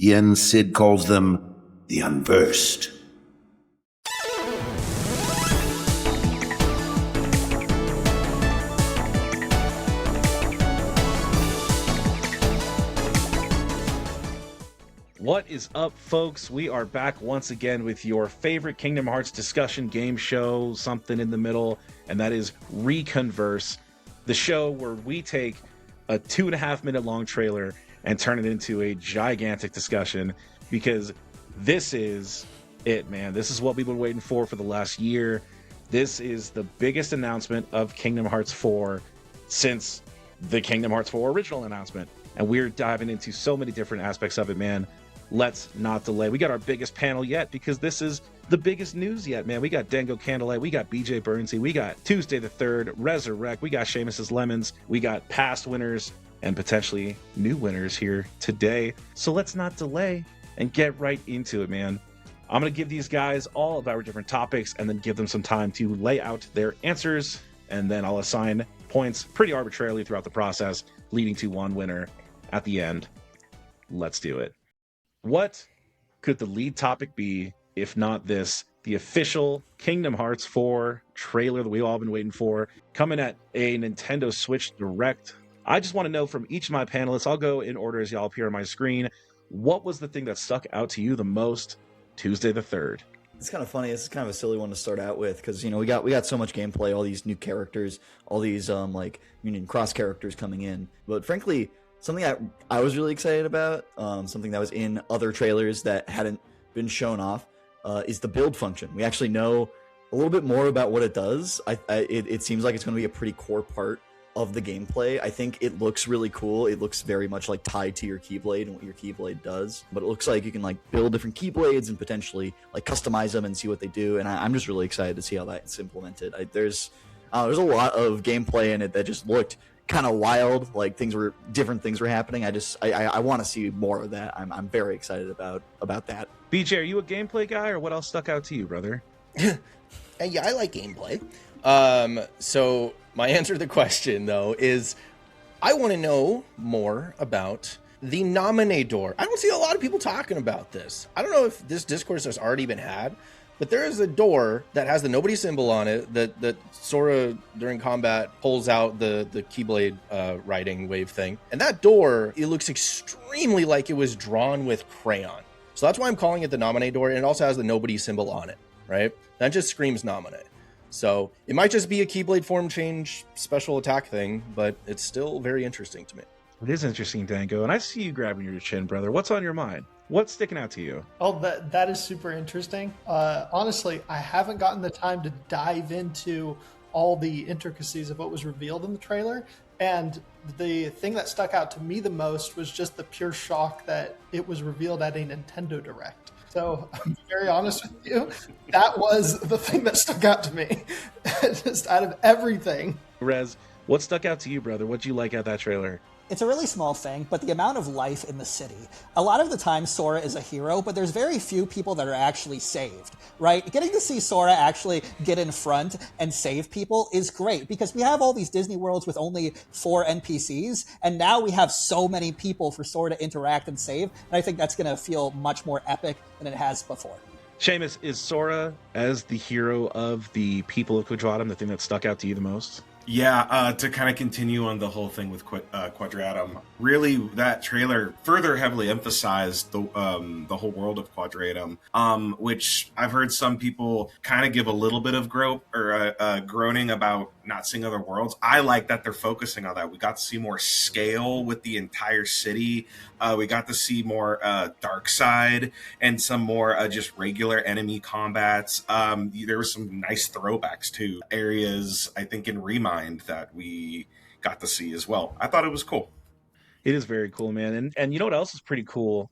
Yen Sid calls them the Unversed. What is up, folks? We are back once again with your favorite Kingdom Hearts discussion game show, something in the middle, and that is Converse, the show where we take a 2.5 minute long trailer and turn it into a gigantic discussion, because this is it, man. This is what we've been waiting for the last year. This is the biggest announcement of Kingdom Hearts 4 since the Kingdom Hearts 4 original announcement, and we're diving into so many different aspects of it, man. Let's not delay. We got our biggest panel yet, because this is the biggest news yet, man. We got Dango Candlelight, we got BJ Burnsy, we got Tuesday the Third, Resurrect, we got Seamusislemons, we got past winners and potentially new winners here today. So let's not delay and get right into it, man. I'm going to give these guys all of our different topics and then give them some time to lay out their answers, and then I'll assign points pretty arbitrarily throughout the process, leading to one winner at the end. Let's do it. What could the lead topic be if not this? The official Kingdom Hearts 4 trailer that we've all been waiting for, coming at a Nintendo Switch Direct. I just want to know from each of my panelists, I'll go in order as y'all appear on my screen, what was the thing that stuck out to you the most Tuesday the 3rd? It's kind of funny. This is kind of a silly one to start out with, because we got so much gameplay, all these new characters, all these like Union Cross characters coming in. But frankly, something I was really excited about, something that was in other trailers that hadn't been shown off, is the build function. We actually know a little bit more about what it does. It seems like it's going to be a pretty core part of the gameplay. I think it looks really cool. It looks very much like tied to your Keyblade and what your Keyblade does. But it looks like you can like build different Keyblades and potentially like customize them and see what they do. And I'm just really excited to see how that's implemented. There's a lot of gameplay in it that just looked kind of wild, like different things were happening. I want to see more of that. I'm very excited about that. BJ, are you a gameplay guy, or what else stuck out to you, brother? Yeah, I like gameplay. So my answer to the question, though, is I want to know more about the Nominador. I don't see a lot of people talking about this. I don't know if this discourse has already been had, but there is a door that has the nobody symbol on it that Sora, during combat, pulls out the Keyblade riding wave thing. And that door, it looks extremely like it was drawn with crayon. So that's why I'm calling it the Nominador, and it also has the nobody symbol on it, right? That just screams Nominate. So it might just be a Keyblade form change special attack thing, but it's still very interesting to me. It is interesting, Dango, and I see you grabbing your chin, brother. What's on your mind? What's sticking out to you? Oh, that is super interesting. Honestly, I haven't gotten the time to dive into all the intricacies of what was revealed in the trailer. And the thing that stuck out to me the most was just the pure shock that it was revealed at a Nintendo Direct. So I'm very honest with you, that was the thing that stuck out to me, just out of everything. Rez, what stuck out to you, brother? What'd you like out that trailer? It's a really small thing, but the amount of life in the city. A lot of the time, Sora is a hero, but there's very few people that are actually saved, right? Getting to see Sora actually get in front and save people is great, because we have all these Disney worlds with only 4 NPCs, and now we have so many people for Sora to interact and save, and I think that's going to feel much more epic than it has before. Seamus, is Sora, as the hero of the people of Quadratum, the thing that stuck out to you the most? Yeah, to kind of continue on the whole thing with Quadratum, really that trailer further heavily emphasized the whole world of Quadratum, which I've heard some people kind of give a little bit of groaning about not seeing other worlds. I like that they're focusing on that. We got to see more scale with the entire city. We got to see more dark side and some more just regular enemy combats. There were some nice throwbacks to areas, I think, in Remind that we got to see as well. I thought it was cool. It is very cool, man. And you know what else is pretty cool?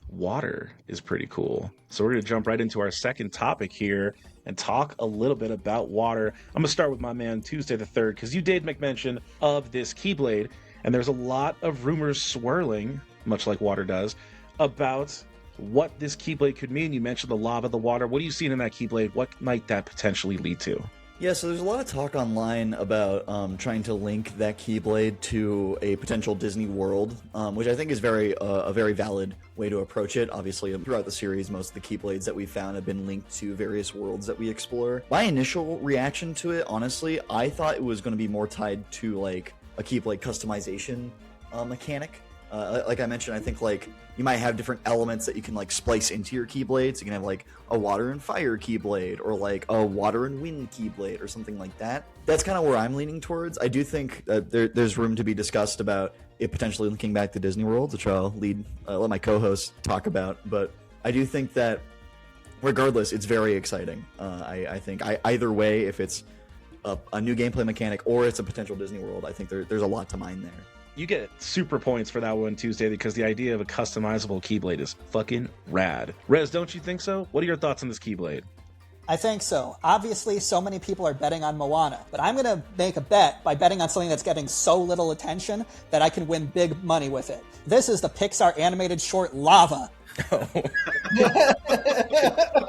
Water is pretty cool. So we're going to jump right into our second topic here and talk a little bit about water. I'm going to start with my man Tuesday the 3rd, because you did make mention of this Keyblade, and there's a lot of rumors swirling, much like water does, about what this Keyblade could mean. You mentioned the lava, the water. What are you seeing in that Keyblade? What might that potentially lead to? Yeah, so there's a lot of talk online about trying to link that Keyblade to a potential Disney World, which I think is a very valid way to approach it. Obviously, throughout the series, most of the Keyblades that we found have been linked to various worlds that we explore. My initial reaction to it, honestly, I thought it was going to be more tied to like a Keyblade customization mechanic. Like I mentioned, I think like you might have different elements that you can like splice into your Keyblades. You can have like a water and fire Keyblade, or like a water and wind Keyblade, or something like that. That's kind of where I'm leaning towards. I do think there's room to be discussed about it potentially linking back to Disney World, which I'll let my co-host talk about. But I do think that regardless, it's very exciting. I think either way, if it's a new gameplay mechanic or it's a potential Disney World, I think there's a lot to mine there. You get super points for that one, Tuesday, because the idea of a customizable Keyblade is fucking rad. Rez, don't you think so? What are your thoughts on this Keyblade? I think so. Obviously, so many people are betting on Moana, but I'm going to make a bet by betting on something that's getting so little attention that I can win big money with it. This is the Pixar animated short Lava.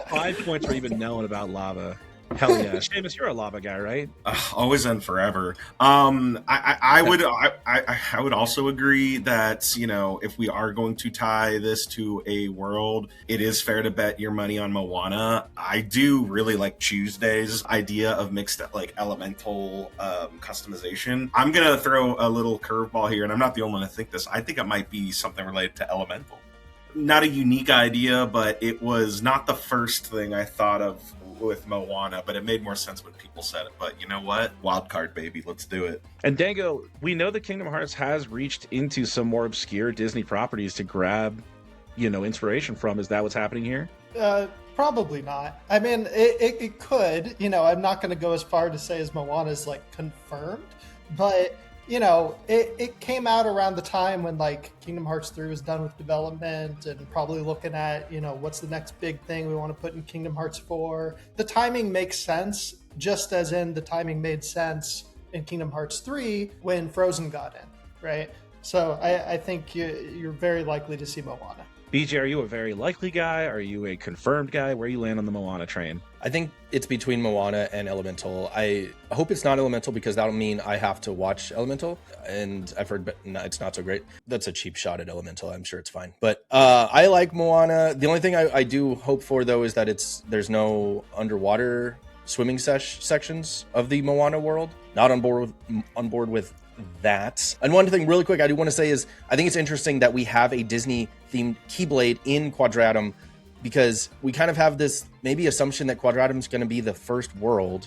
5 points for even knowing about Lava. Hell yeah. Seamus, you're a Lava guy, right? Always and forever. I would also agree that, you know, if we are going to tie this to a world, it is fair to bet your money on Moana. I do really like Tuesday's idea of mixed like elemental customization. I'm gonna throw a little curveball here, and I'm not the only one to think this. I think it might be something related to elemental. Not a unique idea, but it was not the first thing I thought of with Moana, but it made more sense when people said it. But you know what? Wild card, baby. Let's do it. And Dango, we know that Kingdom Hearts has reached into some more obscure Disney properties to grab, you know, inspiration from. Is that what's happening here? Probably not. I mean, it could. You know, I'm not going to go as far to say as Moana is like confirmed, but you know, it came out around the time when like Kingdom Hearts 3 was done with development and probably looking at, you know, what's the next big thing we want to put in Kingdom Hearts 4. The timing makes sense, just as in the timing made sense in Kingdom Hearts 3 when Frozen got in, right? So I think you're very likely to see Moana. BJ, are you a very likely guy? Are you a confirmed guy? Where you land on the Moana train? I think it's between Moana and Elemental. I hope it's not Elemental because that'll mean I have to watch Elemental, and I've heard it's not so great. That's a cheap shot at Elemental. I'm sure it's fine. But I like Moana. The only thing I do hope for, though, is that there's no underwater swimming sections of the Moana world. Not on board with that. And one thing really quick I do want to say is I think it's interesting that we have a Disney themed Keyblade in Quadratum, because we kind of have this maybe assumption that Quadratum is going to be the first world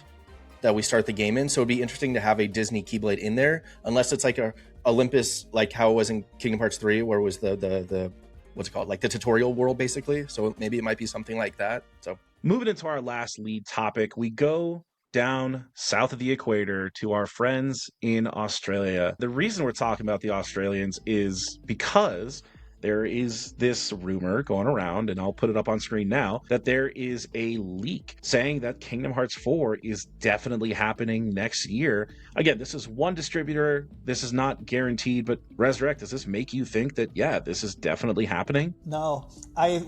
that we start the game in. So it'd be interesting to have a Disney Keyblade in there, unless it's like a Olympus, like how it was in Kingdom Hearts 3, where it was the what's it called, like the tutorial world basically. So maybe it might be something like that. So moving into our last lead topic, we go down south of the equator to our friends in Australia. The reason we're talking about the Australians is because there is this rumor going around, and I'll put it up on screen now, that there is a leak saying that Kingdom Hearts 4 is definitely happening next year. Again, this is one distributor. This is not guaranteed, but Resurrect, does this make you think that, yeah, this is definitely happening? No.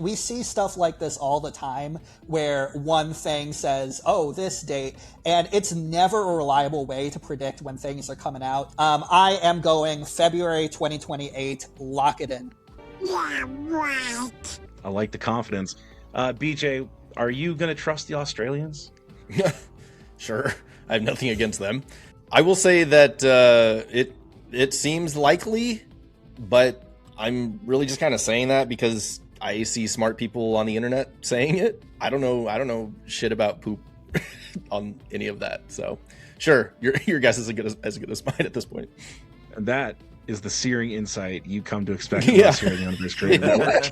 We see stuff like this all the time where one thing says, oh, this date, and it's never a reliable way to predict when things are coming out. I am going February 2028. Lock it in. Yeah, right. I like the confidence. BJ, are you going to trust the Australians? Sure. I have nothing against them. I will say that it seems likely, but I'm really just kind of saying that because I see smart people on the internet saying it. I don't know shit about poop on any of that. So sure, your guess is as good as mine at this point. And that is the searing insight you come to expect from us here at the Unversed Creative Network.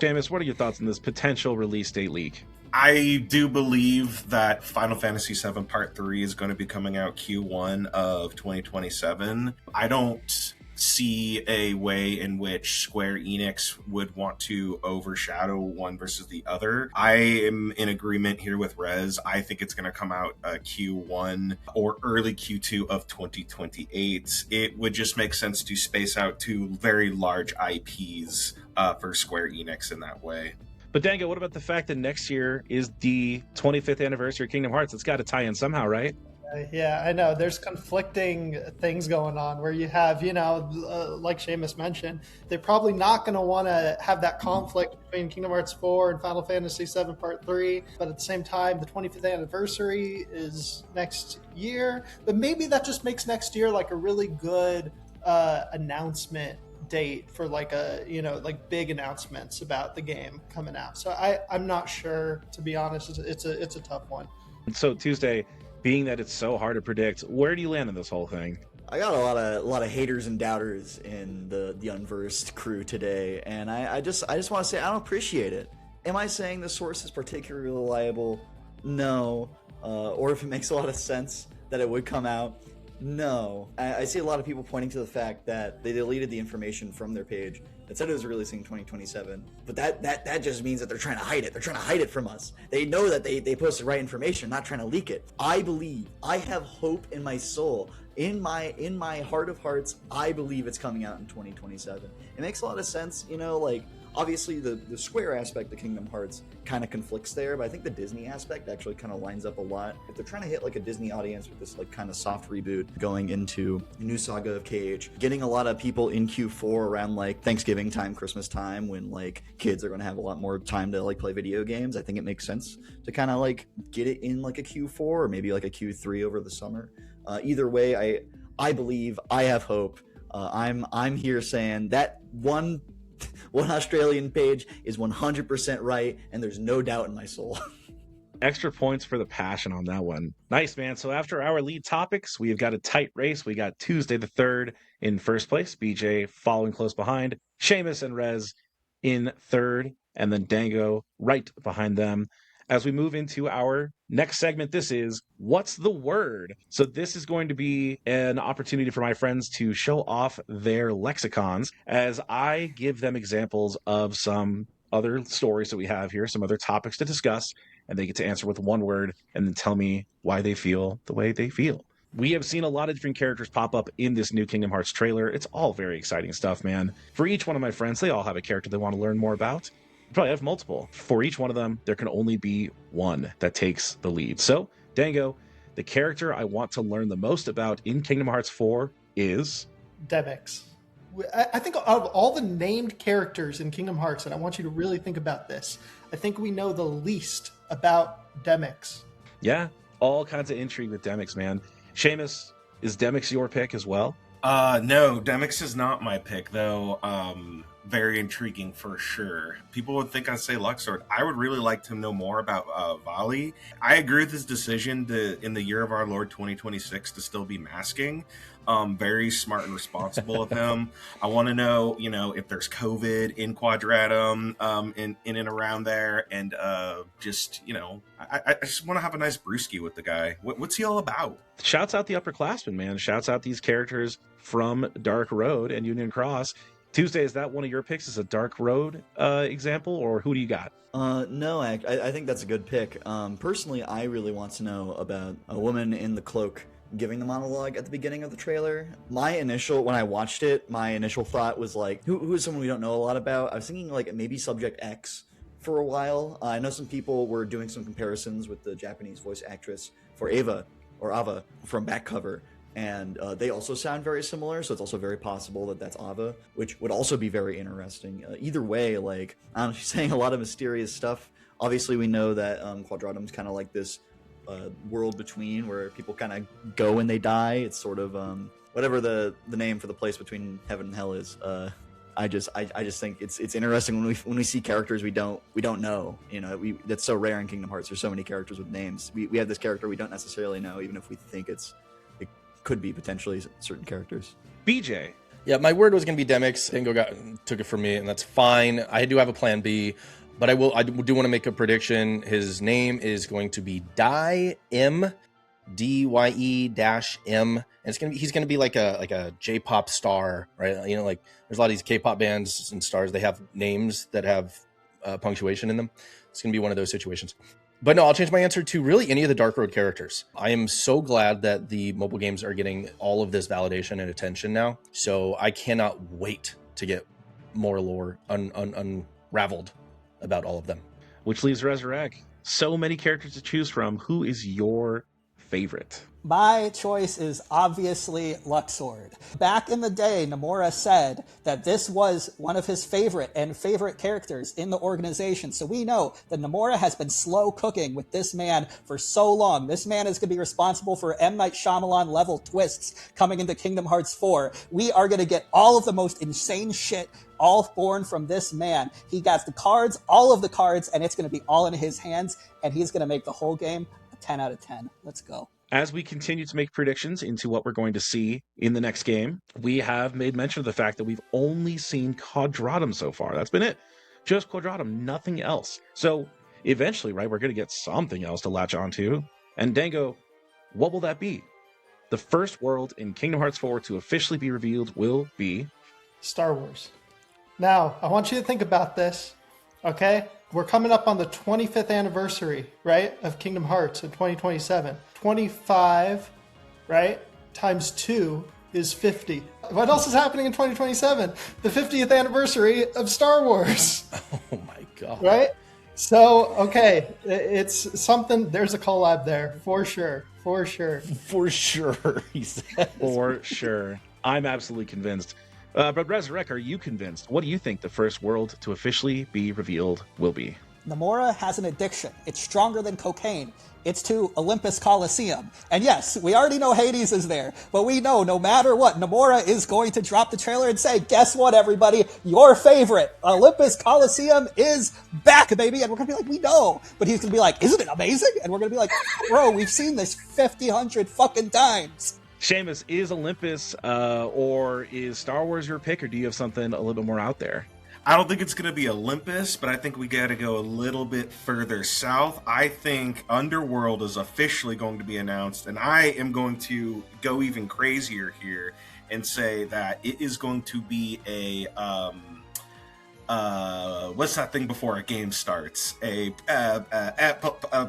Seamus, what are your thoughts on this potential release date leak? I do believe that Final Fantasy VII Part 3 is going to be coming out Q1 of 2027. I don't see a way in which Square Enix would want to overshadow one versus the other. I am in agreement here with Rez. I think it's going to come out Q1 or early Q2 of 2028. It would just make sense to space out two very large IPs for Square Enix in that way. But Dango, what about the fact that next year is the 25th anniversary of Kingdom Hearts? It's got to tie in somehow, right? Yeah, I know. There's conflicting things going on where you have, like Seamus mentioned, they're probably not going to want to have that conflict between Kingdom Hearts 4 and Final Fantasy 7 Part 3. But at the same time, the 25th anniversary is next year. But maybe that just makes next year like a really good announcement date for like like big announcements about the game coming out. So I'm not sure, to be honest. It's a tough one. So Tuesday, being that it's so hard to predict, where do you land in this whole thing? I got a lot of haters and doubters in the Unversed crew today, and I just want to say I don't appreciate it. Am I saying the source is particularly reliable? No. Or if it makes a lot of sense that it would come out? No. I see a lot of people pointing to the fact that they deleted the information from their page that said it was releasing in 2027, but that just means that they're trying to hide it. They're trying to hide it from us. They know that they posted the right information, not trying to leak it. I believe, I have hope in my soul, in my heart of hearts, I believe it's coming out in 2027. It makes a lot of sense, like obviously the Square aspect of Kingdom Hearts kind of conflicts there, but I think the Disney aspect actually kind of lines up a lot. If they're trying to hit like a Disney audience with this like kind of soft reboot going into the new saga of KH, getting a lot of people in Q4 around like Thanksgiving time, Christmas time, when like kids are going to have a lot more time to like play video games, I think it makes sense to kind of like get it in like a Q4 or maybe like a Q3 over the summer. Either way, I believe, I have hope. I'm here saying that one Australian page is 100% right, and there's no doubt in my soul. Extra points for the passion on that one. Nice, man. So after our lead topics, we've got a tight race. We got Tuesday the 3rd in first place, BJ following close behind, Seamus and Rez in third, and then Dango right behind them. As we move into our next segment, this is What's the Word? So this is going to be an opportunity for my friends to show off their lexicons as I give them examples of some other stories that we have here, some other topics to discuss, and they get to answer with one word and then tell me why they feel the way they feel. We have seen a lot of different characters pop up in this new Kingdom Hearts trailer. It's all very exciting stuff, man. For each one of my friends, they all have a character they want to learn more about. Probably have multiple. For each one of them, there can only be one that takes the lead. So, Dango, the character I want to learn the most about in Kingdom Hearts 4 is... Demyx. I think out of all the named characters in Kingdom Hearts, and I want you to really think about this, I think we know the least about Demyx. Yeah, all kinds of intrigue with Demyx, man. Seamus, is Demyx your pick as well? No, Demyx is not my pick, though. Very intriguing for sure. People would think I'd say Luxord. I would really like to know more about Vali. I agree with his decision to, in the year of our Lord 2026, to still be masking. Very smart and responsible of him. I want to know, if there's COVID in Quadratum, in and around there, and I just want to have a nice brewski with the guy. What's he all about? Shouts out the upperclassmen, man. Shouts out these characters from Dark Road and Union Cross. Tuesday, is that one of your picks? Is a Dark Road example, or who do you got? No, I think that's a good pick. Personally, I really want to know about a woman in the cloak giving the monologue at the beginning of the trailer. When I watched it, my initial thought was like, who is someone we don't know a lot about? I was thinking like maybe Subject X for a while. I know some people were doing some comparisons with the Japanese voice actress for Ava from Back Cover. And they also sound very similar, so it's also very possible that that's Ava, which would also be very interesting. Either way, like, I don't know, she's saying a lot of mysterious stuff. Obviously, we know that Quadratum's kind of like this world between where people kind of go when they die. It's sort of whatever the name for the place between heaven and hell is. I just think it's interesting when we see characters we don't know. That's so rare in Kingdom Hearts. There's so many characters with names. We have this character we don't necessarily know, even if we think it could be potentially certain characters. BJ. Yeah, my word was going to be Demyx. Dingo took it from me, and that's fine. I do have a plan B, but I do want to make a prediction. His name is going to be Dye-M, DYE-M, and he's going to be like a J-pop star, right? Like there's a lot of these K-pop bands and stars. They have names that have punctuation in them. It's going to be one of those situations. But no, I'll change my answer to really any of the Dark Road characters. I am so glad that the mobile games are getting all of this validation and attention now. So I cannot wait to get more lore unraveled about all of them. Which leaves Resurrect. So many characters to choose from. Who is your favorite? My choice is obviously Luxord. Back in the day, Nomura said that this was one of his favorite characters in the organization. So we know that Nomura has been slow cooking with this man for so long. This man is going to be responsible for M. Night Shyamalan level twists coming into Kingdom Hearts 4. We are going to get all of the most insane shit all born from this man. He got the cards, all of the cards, and it's going to be all in his hands, and he's going to make the whole game a 10 out of 10. Let's go. As we continue to make predictions into what we're going to see in the next game, we have made mention of the fact that we've only seen Quadratum so far. That's been it. Just Quadratum, nothing else. So eventually, right, we're going to get something else to latch onto. And Dango, what will that be? The first world in Kingdom Hearts 4 to officially be revealed will be Star Wars. Now, I want you to think about this, okay? We're coming up on the 25th anniversary, right, of Kingdom Hearts in 2027. 25, right, times 2 is 50. What else is happening in 2027? The 50th anniversary of Star Wars. Oh my God. Right? So, okay, it's something, there's a collab there, for sure, for sure. For sure, he said. For sure. I'm absolutely convinced. But Resurrect, are you convinced? What do you think the first world to officially be revealed will be? Nomura has an addiction. It's stronger than cocaine. It's to Olympus Coliseum. And yes, we already know Hades is there, but we know no matter what, Nomura is going to drop the trailer and say, guess what, everybody? Your favorite Olympus Coliseum is back, baby. And we're going to be like, we know. But he's going to be like, isn't it amazing? And we're going to be like, bro, we've seen this 50, 100 fucking times. Seamus, is Olympus or is Star Wars your pick, or do you have something a little bit more out there? I don't think it's going to be Olympus, but I think we got to go a little bit further south. I think Underworld is officially going to be announced, and I am going to go even crazier here and say that it is going to be a what's that thing before a game starts?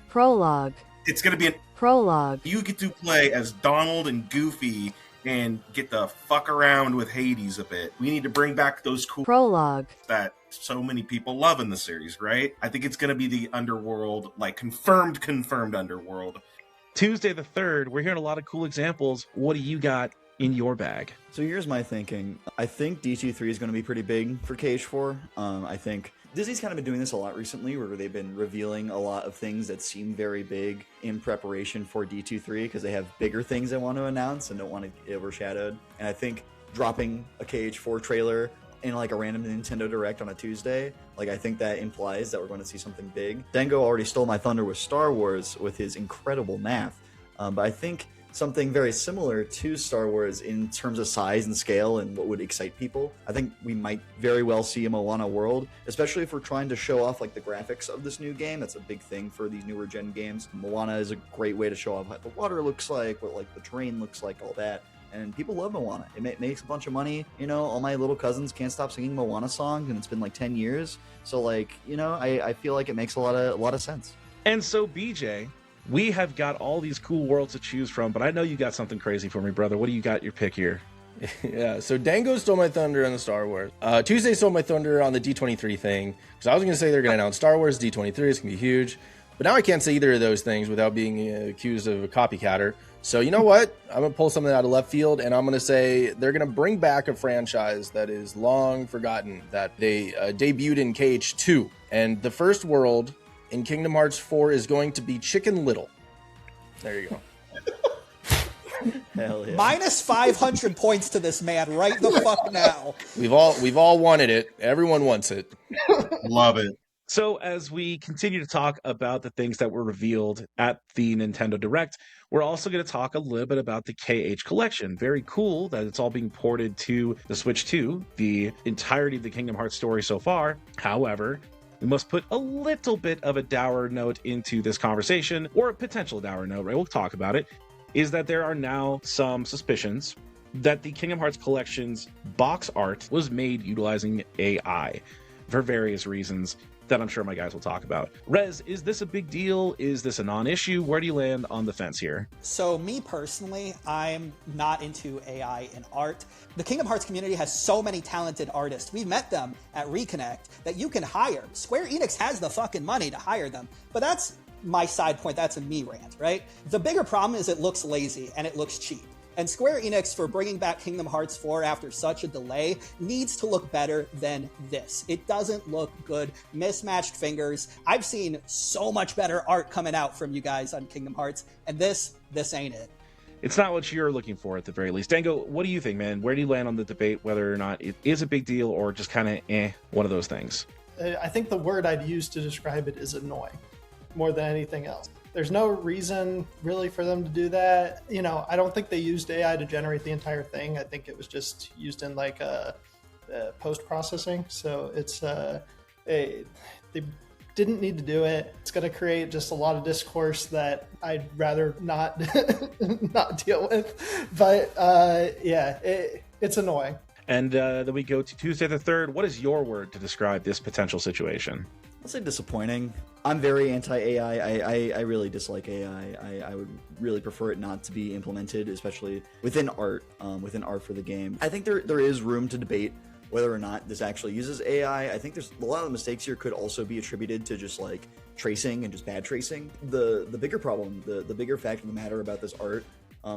Prologue. It's going to be an Prologue. You get to play as Donald and Goofy and get the fuck around with Hades a bit. We need to bring back those cool Prologue that so many people love in the series, right? I think it's going to be the Underworld, like confirmed Underworld. Tuesday the 3rd, we're hearing a lot of cool examples. What do you got in your bag? So here's my thinking. I think D23 is going to be pretty big for KH4. I think Disney's kind of been doing this a lot recently, where they've been revealing a lot of things that seem very big in preparation for D23 because they have bigger things they want to announce and don't want to get overshadowed. And I think dropping a KH4 trailer in like a random Nintendo Direct on a Tuesday, like I think that implies that we're going to see something big. Dango already stole my thunder with Star Wars with his incredible math, but I think something very similar to Star Wars in terms of size and scale and what would excite people. I think we might very well see a Moana world, especially if we're trying to show off like the graphics of this new game. That's a big thing for these newer gen games. Moana is a great way to show off what the water looks like, what like the terrain looks like, all that. And people love Moana. It makes a bunch of money. You know, all my little cousins can't stop singing Moana songs, and it's been like 10 years. So like, you know, I feel like it makes a lot of sense. And so BJ, we have got all these cool worlds to choose from, but I know you got something crazy for me, brother. What do you got your pick here? Yeah, so Dango stole my thunder on the Star Wars. Tuesday stole my thunder on the D23 thing, because I was going to say they're going to announce Star Wars, D23 is going to be huge. But now I can't say either of those things without being accused of a copycatter. So you know what? I'm going to pull something out of left field, and I'm going to say they're going to bring back a franchise that is long forgotten, that they debuted in KH2. And the first world in Kingdom Hearts 4 is going to be Chicken Little. There you go. Hell yeah. Minus 500 points to this man right the fuck now. We've all wanted it. Everyone wants it. Love it. So as we continue to talk about the things that were revealed at the Nintendo Direct, we're also going to talk a little bit about the KH collection. Very cool that it's all being ported to the Switch 2, the entirety of the Kingdom Hearts story so far. However, we must put a little bit of a dour note into this conversation, or a potential dour note, right? We'll talk about it, is that there are now some suspicions that the Kingdom Hearts collection's box art was made utilizing AI for various reasons that I'm sure my guys will talk about. Rez, is this a big deal? Is this a non-issue? Where do you land on the fence here? So me personally, I'm not into AI in art. The Kingdom Hearts community has so many talented artists. We've met them at Reconnect that you can hire. Square Enix has the fucking money to hire them, but that's my side point. That's a me rant, right? The bigger problem is it looks lazy and it looks cheap. And Square Enix, for bringing back Kingdom Hearts 4 after such a delay, needs to look better than this. It doesn't look good. Mismatched fingers. I've seen so much better art coming out from you guys on Kingdom Hearts, and this ain't it. It's not what you're looking for at the very least. Dango, what do you think, man? Where do you land on the debate whether or not it is a big deal or just kind of one of those things? I think the word I'd use to describe it is annoying more than anything else. There's no reason really for them to do that. You know, I don't think they used AI to generate the entire thing. I think it was just used in like post-processing. So it's they didn't need to do it. It's going to create just a lot of discourse that I'd rather not not deal with. But yeah, it's annoying. And then we go to Tuesday the 3rd. What is your word to describe this potential situation? I'll say disappointing. I'm very anti-AI. I really dislike AI. I would really prefer it not to be implemented, especially within art for the game. I think there is room to debate whether or not this actually uses AI. I think there's a lot of the mistakes here could also be attributed to just like tracing and just bad tracing. The bigger problem, the bigger fact of the matter about this art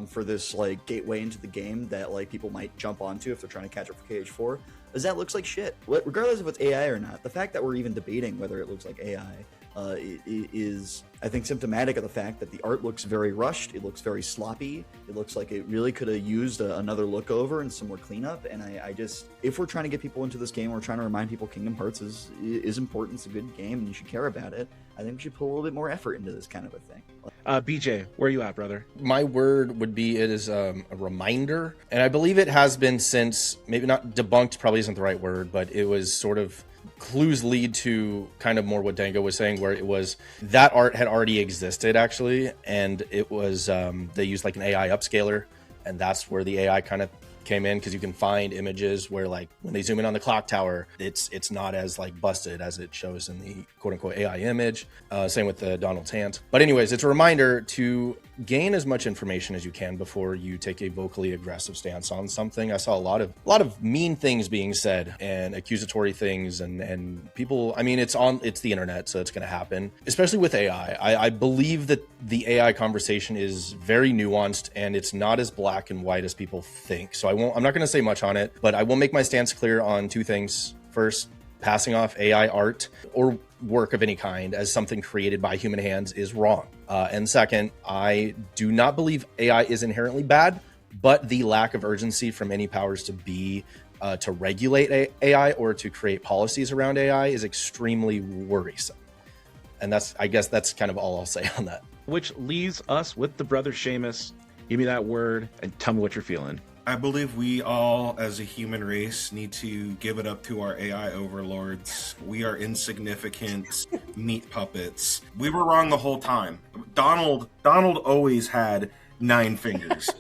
for this like gateway into the game that like people might jump onto if they're trying to catch up for KH4 is that looks like shit. Regardless if it's AI or not, the fact that we're even debating whether it looks like AI is, I think, symptomatic of the fact that the art looks very rushed. It looks very sloppy. It looks like it really could have used another look over and some more cleanup. And I just, if we're trying to get people into this game, we're trying to remind people Kingdom Hearts is important. It's a good game and you should care about it. I think we should put a little bit more effort into this kind of a thing. BJ, where are you at, brother? My word would be it is a reminder. And I believe it has been since, maybe not debunked, probably isn't the right word, but it was sort of clues lead to kind of more what Dango was saying, where it was that art had already existed actually. And it was, they used like an AI upscaler. And that's where the AI kind of came in, because you can find images where like when they zoom in on the clock tower, it's not as like busted as it shows in the quote unquote AI image. Same with the Donald's hand. But anyways, it's a reminder to gain as much information as you can before you take a vocally aggressive stance on something. I saw a lot of mean things being said and accusatory things and people, I mean, it's the internet, so it's going to happen, especially with AI. I believe that the AI conversation is very nuanced and it's not as black and white as people think. So I'm not going to say much on it, but I will make my stance clear on two things. First, passing off AI art or work of any kind as something created by human hands is wrong. And second, I do not believe AI is inherently bad, but the lack of urgency from any powers to be to regulate AI or to create policies around AI is extremely worrisome. And I guess that's kind of all I'll say on that. Which leaves us with the brother Seamus. Give me that word and tell me what you're feeling. I believe we all, as a human race, need to give it up to our AI overlords. We are insignificant meat puppets. We were wrong the whole time. Donald always had 9 fingers.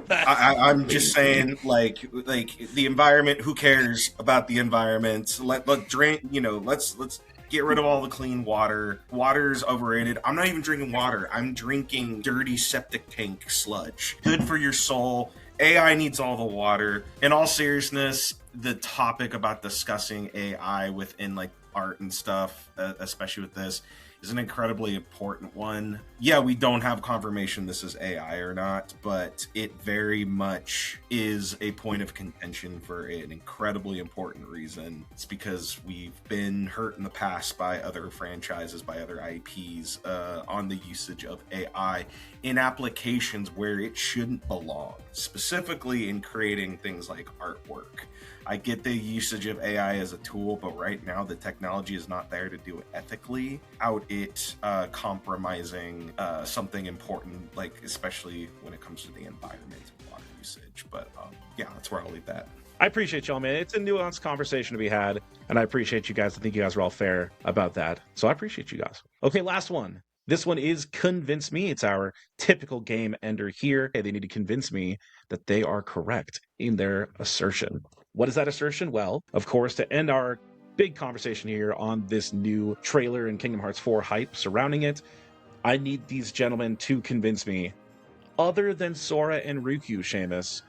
I'm just saying, like the environment. Who cares about the environment? Let drink. Let's get rid of all the clean water. Water's overrated. I'm not even drinking water. I'm drinking dirty septic tank sludge. Good for your soul. AI needs all the water. In all seriousness, the topic about discussing AI within like art and stuff, especially with this, is an incredibly important one. Yeah, we don't have confirmation this is AI or not, but it very much is a point of contention for an incredibly important reason. It's because we've been hurt in the past by other franchises, by other IPs, on the usage of AI in applications where it shouldn't belong, specifically in creating things like artwork. I get the usage of AI as a tool, but right now the technology is not there to do it ethically without it compromising something important, like especially when it comes to the environment and water usage. But yeah, that's where I'll leave that. I appreciate y'all, man. It's a nuanced conversation to be had, and I appreciate you guys. I think you guys are all fair about that. So I appreciate you guys. Okay, last one. This one is Convince Me. It's our typical game ender here. They need to convince me that they are correct in their assertion. What is that assertion? Well, of course, to end our big conversation here on this new trailer and Kingdom Hearts 4 hype surrounding it, I need these gentlemen to convince me, other than Sora and Riku, Seamus,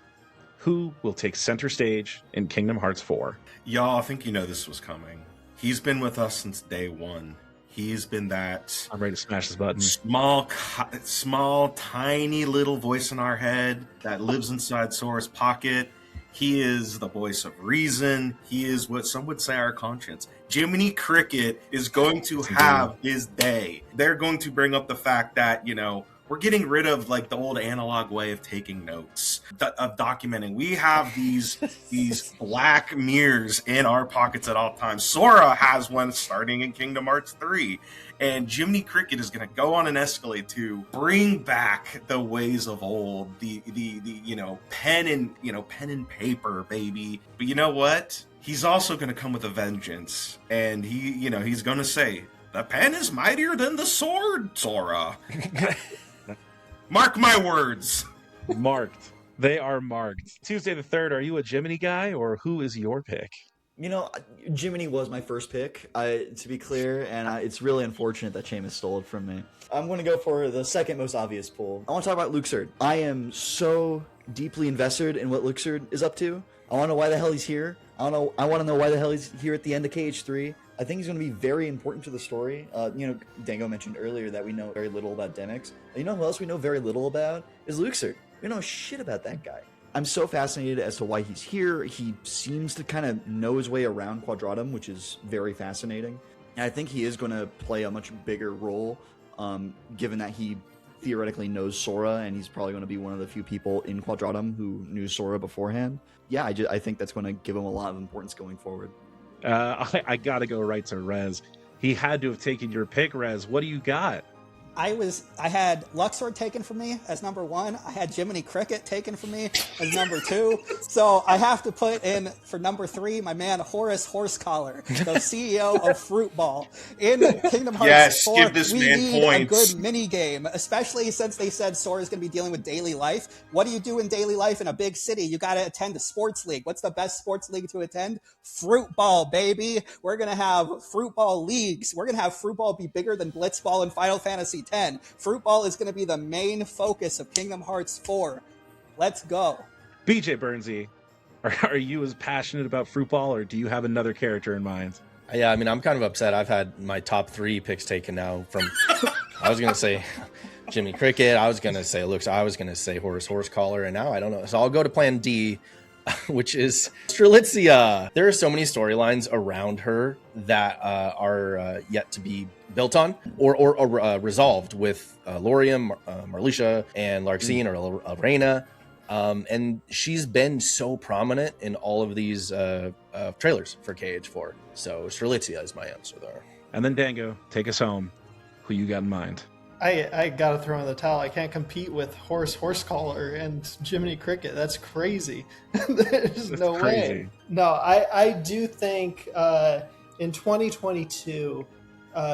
who will take center stage in Kingdom Hearts 4? Y'all, I think you know this was coming. He's been with us since day one. He's been that I'm ready to smash this button. small, tiny little voice in our head that lives inside Sora's pocket. He is the voice of reason. He is what some would say our conscience. Jiminy Cricket is going to have his day. They're going to bring up the fact that, we're getting rid of like the old analog way of taking notes, of documenting. We have these black mirrors in our pockets at all times. Sora has one starting in Kingdom Hearts 3. And Jiminy Cricket is going to go on an escalade to bring back the ways of old, the pen and paper, baby. But you know what? He's also going to come with a vengeance, and he's going to say, "The pen is mightier than the sword, Sora." Mark my words. Marked. They are marked. Tuesday the 3rd, are you a Jiminy guy, or who is your pick? Jiminy was my first pick, to be clear, and it's really unfortunate that Seamus stole it from me. I'm going to go for the second most obvious pull. I want to talk about Luxord. I am so deeply invested in what Luxord is up to. I want to know why the hell he's here. I want to know why the hell he's here at the end of KH3. I think he's going to be very important to the story. Dango mentioned earlier that we know very little about Demyx. You know who else we know very little about? Is Luxord. We know shit about that guy. I'm so fascinated as to why he's here. He seems to kind of know his way around Quadratum, which is very fascinating. And I think he is going to play a much bigger role, given that he theoretically knows Sora, and he's probably going to be one of the few people in Quadratum who knew Sora beforehand. Yeah, I think that's going to give him a lot of importance going forward. I got to go right to Rez. He had to have taken your pick, Rez. What do you got? I had Luxord taken from me as number 1. I had Jiminy Cricket taken from me as number 2. So I have to put in for number 3 my man Horace Horsecollar, the CEO of Fruit Ball. In Kingdom Hearts 4, give this we man need points. a good mini game, especially since they said Sora's going to be dealing with daily life. What do you do in daily life in a big city? You got to attend a sports league. What's the best sports league to attend? Fruit Ball, baby. We're going to have Fruit Ball leagues. We're going to have Fruit Ball be bigger than Blitzball and Final Fantasy X. Fruit Ball is going to be the main focus of Kingdom Hearts 4. Let's go. BJ Burnsy, are you as passionate about Fruit Ball, or do you have another character in mind? Yeah, I'm kind of upset. I've had my top 3 picks taken now from, I was going to say Jiminy Cricket, I was going to say Lux, I was going to say Horace Horsecollar, and now I don't know. So I'll go to plan D, which is Strelitzia. There are so many storylines around her that are yet to be built on or resolved with Lorium, Marluxia, and Larxene or Elrena. And she's been so prominent in all of these trailers for KH4. So Strelitzia is my answer there. And then Dango, take us home. Who you got in mind? I gotta throw in the towel. I can't compete with Horace Horsecollar and Jiminy Cricket. That's crazy. There's no way. No, I do think in 2022,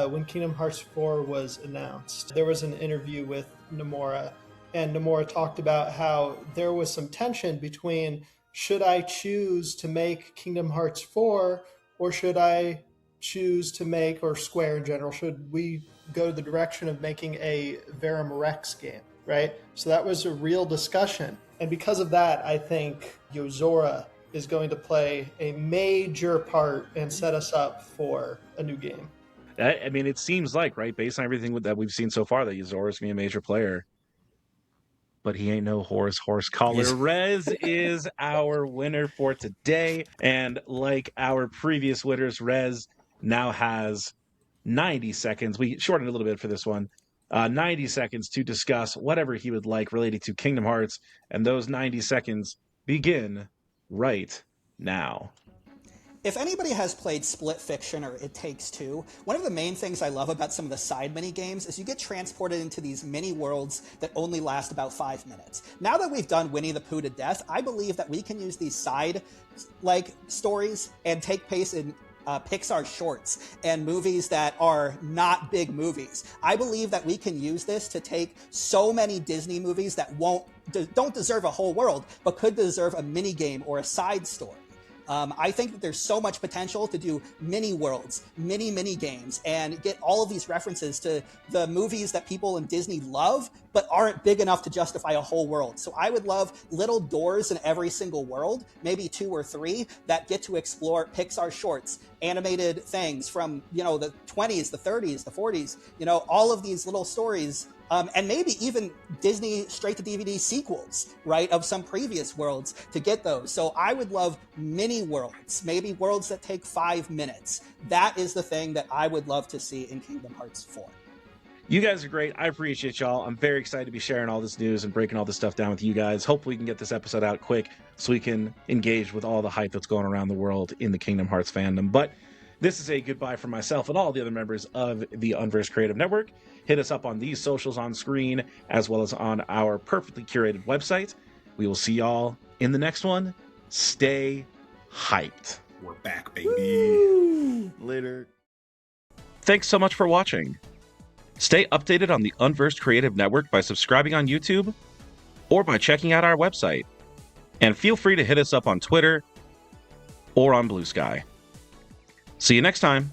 when Kingdom Hearts 4 was announced, there was an interview with Nomura, and Nomura talked about how there was some tension between, should I choose to make Kingdom Hearts 4, or should I choose to make, or Square in general, should we go the direction of making a Verum Rex game, right? So that was a real discussion. And because of that, I think Yozora is going to play a major part and set us up for a new game. I mean, it seems like, right, based on everything that we've seen so far, that Yozora is going to be a major player. But he ain't no Horace Horsecollar. Rez is our winner for today. And like our previous winners, Rez now has 90 seconds. We shortened a little bit for this one. 90 seconds to discuss whatever he would like related to Kingdom Hearts. And those 90 seconds begin right now. If anybody has played Split Fiction or It Takes Two, one of the main things I love about some of the side mini games is you get transported into these mini worlds that only last about 5 minutes. Now that we've done Winnie the Pooh to death, I believe that we can use these side stories and take place in Pixar shorts and movies that are not big movies. I believe that we can use this to take so many Disney movies that don't deserve a whole world, but could deserve a mini game or a side story. I think that there's so much potential to do mini worlds, mini games, and get all of these references to the movies that people in Disney love, but aren't big enough to justify a whole world. So I would love little doors in every single world, maybe 2 or 3, that get to explore Pixar shorts, animated things from, the 20s, the 30s, the 40s, all of these little stories. And maybe even Disney straight-to-DVD sequels, right, of some previous worlds to get those. So I would love mini worlds, maybe worlds that take 5 minutes. That is the thing that I would love to see in Kingdom Hearts 4. You guys are great. I appreciate y'all. I'm very excited to be sharing all this news and breaking all this stuff down with you guys. Hopefully we can get this episode out quick so we can engage with all the hype that's going around the world in the Kingdom Hearts fandom. But this is a goodbye from myself and all the other members of the Unversed Creative Network. Hit us up on these socials on screen, as well as on our perfectly curated website. We will see y'all in the next one. Stay hyped. We're back, baby. Woo! Later. Thanks so much for watching. Stay updated on the Unversed Creative Network by subscribing on YouTube or by checking out our website. And feel free to hit us up on Twitter or on Bluesky. See you next time.